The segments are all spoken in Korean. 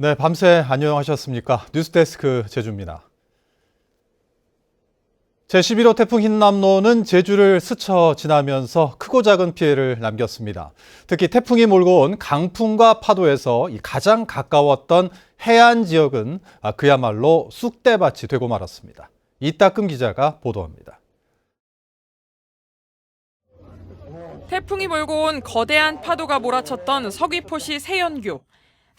네, 밤새 안녕하셨습니까? 뉴스데스크 제주입니다. 제11호 태풍 흰남노는 제주를 스쳐 지나면서 크고 작은 피해를 남겼습니다. 특히 태풍이 몰고 온 강풍과 파도에서 가장 가까웠던 해안 지역은 그야말로 쑥대밭이 되고 말았습니다. 이따금 기자가 보도합니다. 태풍이 몰고 온 거대한 파도가 몰아쳤던 서귀포시 세연교.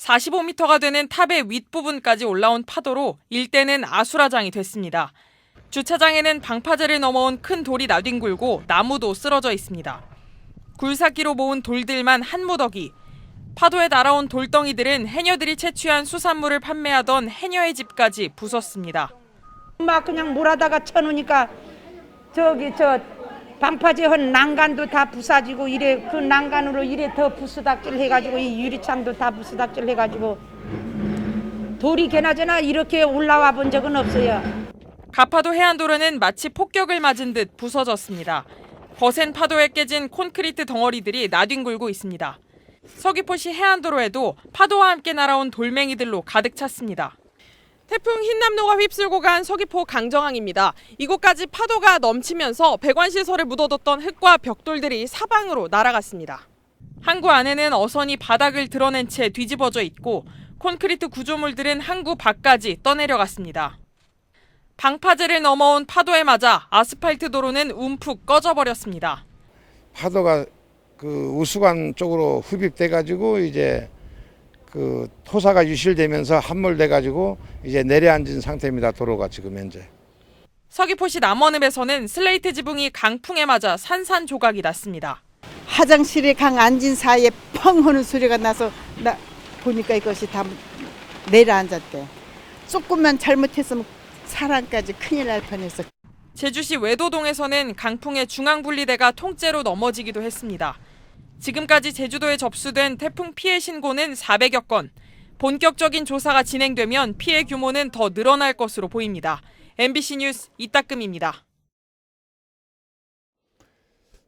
45m가 되는 탑의 윗부분까지 올라온 파도로 일대는 아수라장이 됐습니다. 주차장에는 방파제를 넘어온 큰 돌이 나뒹굴고 나무도 쓰러져 있습니다. 굴삭기로 모은 돌들만 한 무더기. 파도에 날아온 돌덩이들은 해녀들이 채취한 수산물을 판매하던 해녀의 집까지 부쉈습니다. 막 그냥 몰아다가 쳐놓으니까 방파제 한 난간도 다 부사지고 이래 그 난간으로 이래 더 부스닥질 해가지고 이 유리창도 다 부스닥질 해가지고 돌이 개나저나 이렇게 올라와 본 적은 없어요. 가파도 해안도로는 마치 폭격을 맞은 듯 부서졌습니다. 거센 파도에 깨진 콘크리트 덩어리들이 나뒹굴고 있습니다. 서귀포시 해안도로에도 파도와 함께 날아온 돌멩이들로 가득 찼습니다. 태풍 흰남노가 휩쓸고 간 서귀포 강정항입니다. 이곳까지 파도가 넘치면서 배관시설에 묻어뒀던 흙과 벽돌들이 사방으로 날아갔습니다. 항구 안에는 어선이 바닥을 드러낸 채 뒤집어져 있고 콘크리트 구조물들은 항구 밖까지 떠내려갔습니다. 방파제를 넘어온 파도에 맞아 아스팔트 도로는 움푹 꺼져버렸습니다. 파도가 그 우수관 쪽으로 흡입돼 가지고 이제 그 토사가 유실되면서 함몰돼 가지고 이제 내려앉은 상태입니다. 도로가 지금 현재. 서귀포시 남원읍에서는 슬레이트 지붕이 강풍에 맞아 산산조각이 났습니다. 화장실에 강 앉은 사이에 펑 하는 소리가 나서 나 보니까 이것이 다 내려앉았대. 조금만 잘못했으면 사람까지 큰일 날 뻔했어. 제주시 외도동에서는 강풍에 중앙분리대가 통째로 넘어지기도 했습니다. 지금까지 제주도에 접수된 태풍 피해 신고는 400여 건. 본격적인 조사가 진행되면 피해 규모는 더 늘어날 것으로 보입니다. MBC 뉴스 이따금입니다.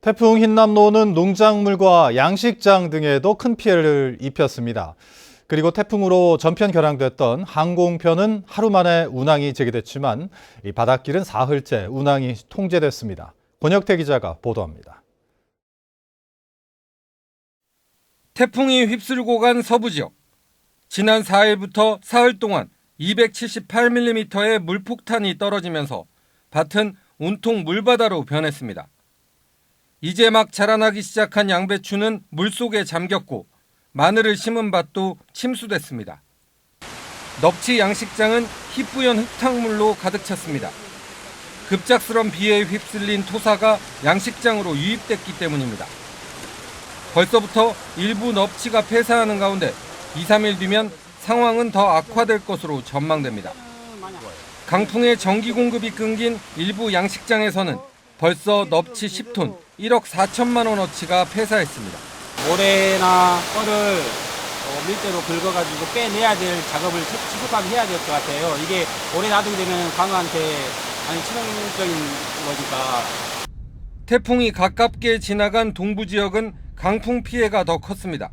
태풍 흰남노는 농작물과 양식장 등에도 큰 피해를 입혔습니다. 그리고 태풍으로 전편 결항됐던 항공편은 하루 만에 운항이 재개됐지만 이 바닷길은 사흘째 운항이 통제됐습니다. 권혁태 기자가 보도합니다. 태풍이 휩쓸고 간 서부 지역. 지난 4일부터 사흘 동안 278mm의 물폭탄이 떨어지면서 밭은 온통 물바다로 변했습니다. 이제 막 자라나기 시작한 양배추는 물속에 잠겼고 마늘을 심은 밭도 침수됐습니다. 넙치 양식장은 희뿌연 흙탕물로 가득 찼습니다. 급작스런 비에 휩쓸린 토사가 양식장으로 유입됐기 때문입니다. 벌써부터 일부 넙치가 폐사하는 가운데 2, 3일 뒤면 상황은 더 악화될 것으로 전망됩니다. 강풍에 전기 공급이 끊긴 일부 양식장에서는 벌써 넙치 10톤, 1억 4천만 원어치가 폐사했습니다. 모래나 뻘을 밀대로 긁어가지고 빼내야 될 작업을 시급하게 해야 될 것 같아요. 이게 오래 놔두게 되면 관우한테 아니 치명적인 거니까. 태풍이 가깝게 지나간 동부 지역은 강풍 피해가 더 컸습니다.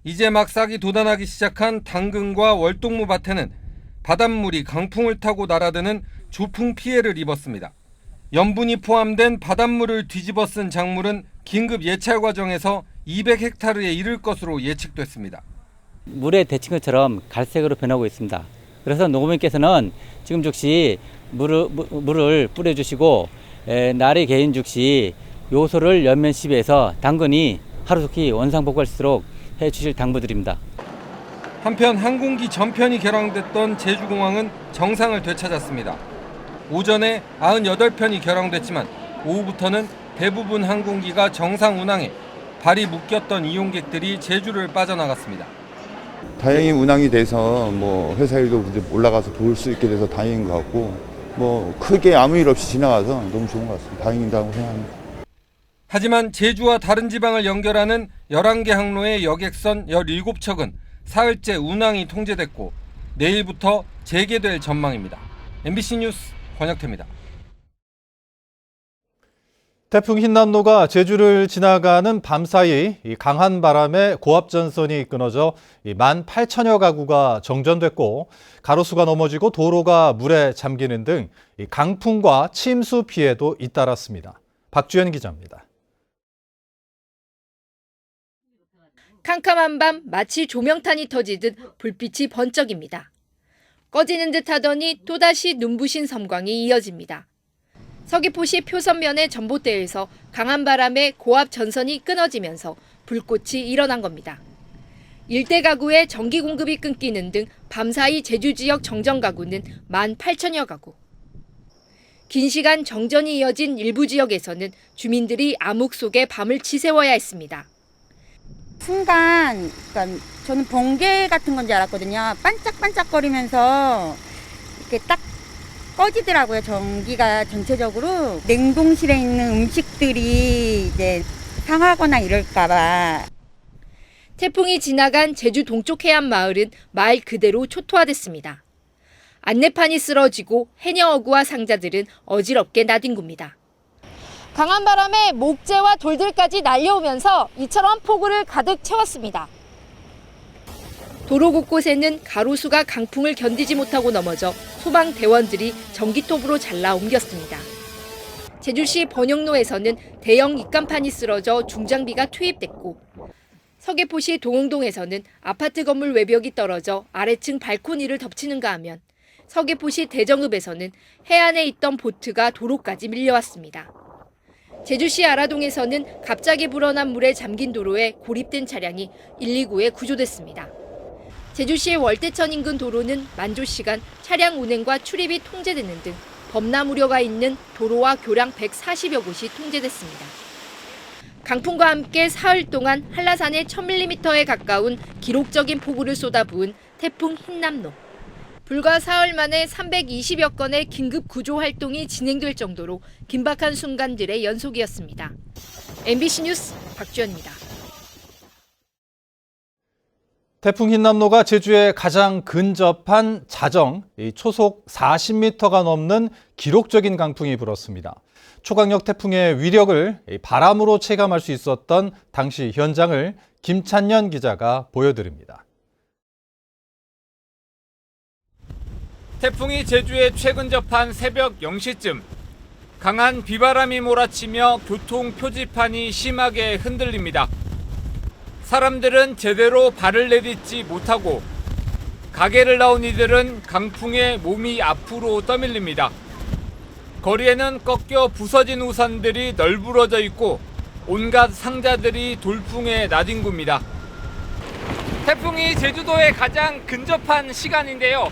이제 막 싹이 돋아나기 시작한 당근과 월동무 밭에는 바닷물이 강풍을 타고 날아드는 조풍 피해를 입었습니다. 염분이 포함된 바닷물을 뒤집어 쓴 작물은 긴급 예찰 과정에서 200헥타르에 이를 것으로 예측됐습니다. 물에 데친 것처럼 갈색으로 변하고 있습니다. 그래서 농민께서는 지금 즉시 물을 뿌려주시고 날이 개인 즉시 요소를 연면 시비해서 당근이 하루속히 원상복구할 수 있도록 해주실 당부드립니다. 한편 항공기 전편이 결항됐던 제주공항은 정상을 되찾았습니다. 오전에 98편이 결항됐지만 오후부터는 대부분 항공기가 정상 운항해 발이 묶였던 이용객들이 제주를 빠져나갔습니다. 다행히 운항이 돼서 뭐 회사 일도 올라가서 볼 수 있게 돼서 다행인 것 같고 뭐 크게 아무 일 없이 지나가서 너무 좋은 것 같습니다. 다행이라고 생각합니다. 하지만 제주와 다른 지방을 연결하는 11개 항로의 여객선 17척은 사흘째 운항이 통제됐고 내일부터 재개될 전망입니다. MBC 뉴스 권혁태입니다. 태풍 흰남노가 제주를 지나가는 밤사이 이 강한 바람에 고압전선이 끊어져 18,000여 가구가 정전됐고 가로수가 넘어지고 도로가 물에 잠기는 등 강풍과 침수 피해도 잇따랐습니다. 박주연 기자입니다. 캄캄한 밤 마치 조명탄이 터지듯 불빛이 번쩍입니다. 꺼지는 듯 하더니 또다시 눈부신 섬광이 이어집니다. 서귀포시 표선면의 전봇대에서 강한 바람에 고압 전선이 끊어지면서 불꽃이 일어난 겁니다. 일대 가구의 전기 공급이 끊기는 등 밤사이 제주 지역 정전 가구는 18,000여 가구. 긴 시간 정전이 이어진 일부 지역에서는 주민들이 암흑 속에 밤을 지새워야 했습니다. 순간 그러니까 저는 번개 같은 건 줄 알았거든요. 반짝반짝거리면서 이렇게 딱 꺼지더라고요. 전기가 전체적으로 냉동실에 있는 음식들이 이제 상하거나 이럴까봐. 태풍이 지나간 제주 동쪽 해안 마을은 말 그대로 초토화됐습니다. 안내판이 쓰러지고 해녀 어구와 상자들은 어지럽게 나뒹굽니다. 강한 바람에 목재와 돌들까지 날려오면서 이처럼 폭우를 가득 채웠습니다. 도로 곳곳에는 가로수가 강풍을 견디지 못하고 넘어져 소방대원들이 전기톱으로 잘라 옮겼습니다. 제주시 번영로에서는 대형 입간판이 쓰러져 중장비가 투입됐고 서귀포시 동흥동에서는 아파트 건물 외벽이 떨어져 아래층 발코니를 덮치는가 하면 서귀포시 대정읍에서는 해안에 있던 보트가 도로까지 밀려왔습니다. 제주시 아라동에서는 갑자기 불어난 물에 잠긴 도로에 고립된 차량이 119에 구조됐습니다. 제주시의 월대천 인근 도로는 만조시간 차량 운행과 출입이 통제되는 등 범람 우려가 있는 도로와 교량 140여 곳이 통제됐습니다. 강풍과 함께 사흘 동안 한라산에 1000mm에 가까운 기록적인 폭우를 쏟아부은 태풍 흰남노. 불과 사흘 만에 320여 건의 긴급 구조 활동이 진행될 정도로 긴박한 순간들의 연속이었습니다. MBC 뉴스 박주연입니다. 태풍 흰남노가 제주에 가장 근접한 자정, 초속 40m가 넘는 기록적인 강풍이 불었습니다. 초강력 태풍의 위력을 바람으로 체감할 수 있었던 당시 현장을 김찬년 기자가 보여드립니다. 태풍이 제주에 최근 접한 새벽 0시쯤 강한 비바람이 몰아치며 교통 표지판이 심하게 흔들립니다. 사람들은 제대로 발을 내딛지 못하고 가게를 나온 이들은 강풍에 몸이 앞으로 떠밀립니다. 거리에는 꺾여 부서진 우산들이 널브러져 있고 온갖 상자들이 돌풍에 나뒹굽니다. 태풍이 제주도에 가장 근접한 시간인데요.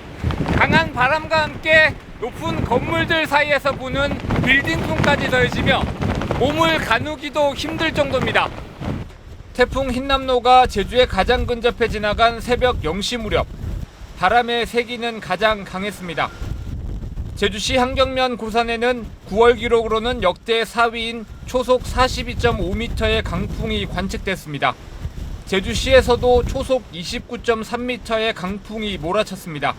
강한 바람과 함께 높은 건물들 사이에서 부는 빌딩풍까지 더해지며 몸을 가누기도 힘들 정도입니다. 태풍 흰남노가 제주에 가장 근접해 지나간 새벽 0시 무렵 바람의 세기는 가장 강했습니다. 제주시 한경면 고산에는 9월 기록으로는 역대 4위인 초속 42.5m의 강풍이 관측됐습니다. 제주시에서도 초속 29.3m의 강풍이 몰아쳤습니다.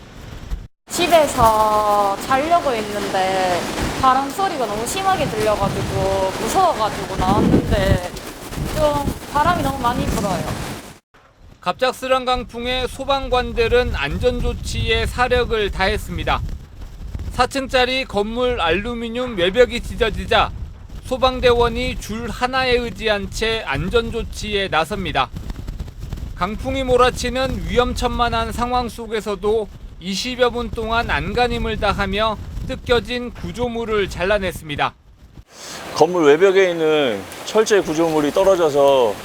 집에서 자려고 했는데 바람 소리가 너무 심하게 들려가지고 무서워가지고 나왔는데 좀 바람이 너무 많이 불어요. 갑작스런 강풍에 소방관들은 안전조치에 사력을 다했습니다. 4층짜리 건물 알루미늄 외벽이 찢어지자 소방대원이 줄 하나에 의지한 채 안전조치에 나섭니다. 강풍이 몰아치는 위험천만한 상황 속에서도 20여 분 동안 안간힘을 다하며 뜯겨진 구조물을 잘라냈습니다. 건물 외벽에 있는 철제 구조물이 떨어져서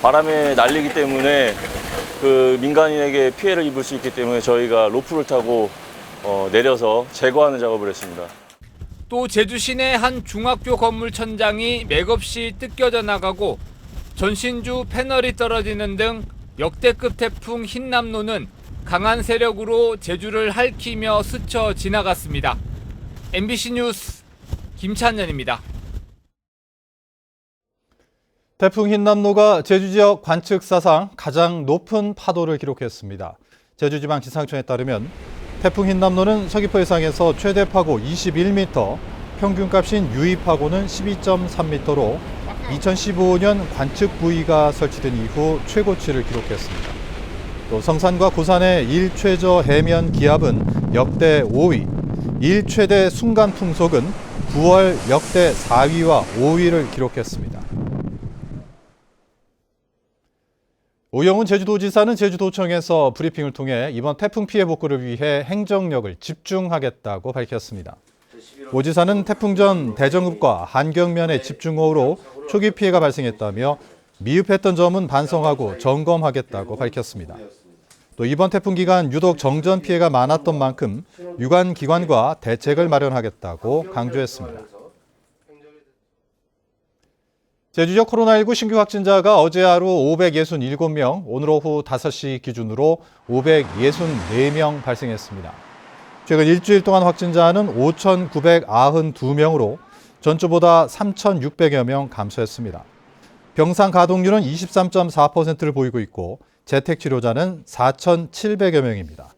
바람에 날리기 때문에 그 민간인에게 피해를 입을 수 있기 때문에 저희가 로프를 타고 내려서 제거하는 작업을 했습니다. 또 제주 시내 한 중학교 건물 천장이 맥없이 뜯겨져 나가고 전신주 패널이 떨어지는 등 역대급 태풍 흰남노는 강한 세력으로 제주를 핥히며 스쳐 지나갔습니다. MBC 뉴스 김찬년입니다. 태풍 흰남노가 제주 지역 관측 사상 가장 높은 파도를 기록했습니다. 제주지방지상청에 따르면 태풍 흰남노는 서귀포 해상에서 최대 파고 21m, 평균값인 유입하고는 12.3m로 2015년 관측 부위가 설치된 이후 최고치를 기록했습니다. 또 성산과 고산의 일최저 해면 기압은 역대 5위, 일최대 순간 풍속은 9월 역대 4위와 5위를 기록했습니다. 오영훈 제주도지사는 제주도청에서 브리핑을 통해 이번 태풍 피해 복구를 위해 행정력을 집중하겠다고 밝혔습니다. 오 지사는 태풍 전 대정읍과 한경면의 집중호우로 초기 피해가 발생했다며 미흡했던 점은 반성하고 점검하겠다고 밝혔습니다. 또 이번 태풍 기간 유독 정전 피해가 많았던 만큼 유관 기관과 대책을 마련하겠다고 강조했습니다. 제주 지역 코로나19 신규 확진자가 어제 하루 567명, 오늘 오후 5시 기준으로 564명 발생했습니다. 최근 일주일 동안 확진자는 5,992명으로 전주보다 3,600여 명 감소했습니다. 병상 가동률은 23.4%를 보이고 있고 재택치료자는 4,700여 명입니다.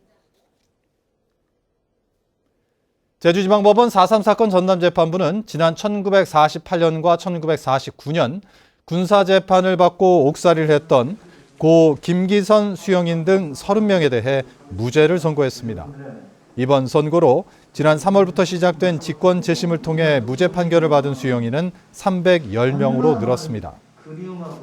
제주지방법원 4.3 사건 전담재판부는 지난 1948년과 1949년 군사재판을 받고 옥살이를 했던 고 김기선 수영인 등 30명에 대해 무죄를 선고했습니다. 이번 선고로 지난 3월부터 시작된 직권 재심을 통해 무죄 판결을 받은 수영인은 310명으로 늘었습니다.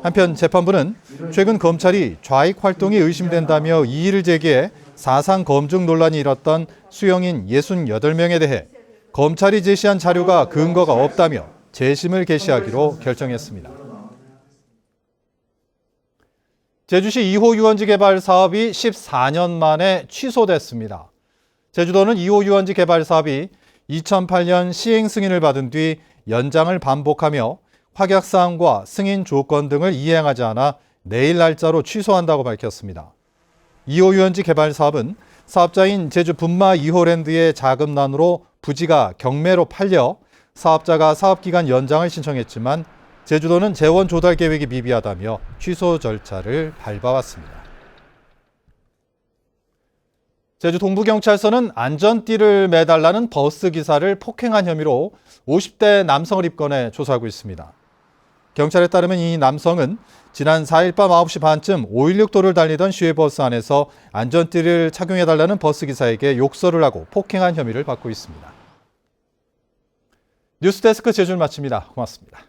한편 재판부는 최근 검찰이 좌익 활동이 의심된다며 이의를 제기해 사상 검증 논란이 일었던 수영인 68명에 대해 검찰이 제시한 자료가 근거가 없다며 재심을 개시하기로 결정했습니다. 제주시 2호 유원지 개발 사업이 14년 만에 취소됐습니다. 제주도는 2호 유원지 개발 사업이 2008년 시행 승인을 받은 뒤 연장을 반복하며 확약사항과 승인 조건 등을 이행하지 않아 내일 날짜로 취소한다고 밝혔습니다. 2호 유원지 개발 사업은 사업자인 제주 분마 2호랜드의 자금난으로 부지가 경매로 팔려 사업자가 사업기간 연장을 신청했지만 제주도는 재원 조달 계획이 미비하다며 취소 절차를 밟아왔습니다. 제주 동부경찰서는 안전띠를 매달라는 버스 기사를 폭행한 혐의로 50대 남성을 입건해 조사하고 있습니다. 경찰에 따르면 이 남성은 지난 4일 밤 9시 반쯤 516도를 달리던 시외버스 안에서 안전띠를 착용해달라는 버스기사에게 욕설을 하고 폭행한 혐의를 받고 있습니다. 뉴스데스크 제주를 마칩니다. 고맙습니다.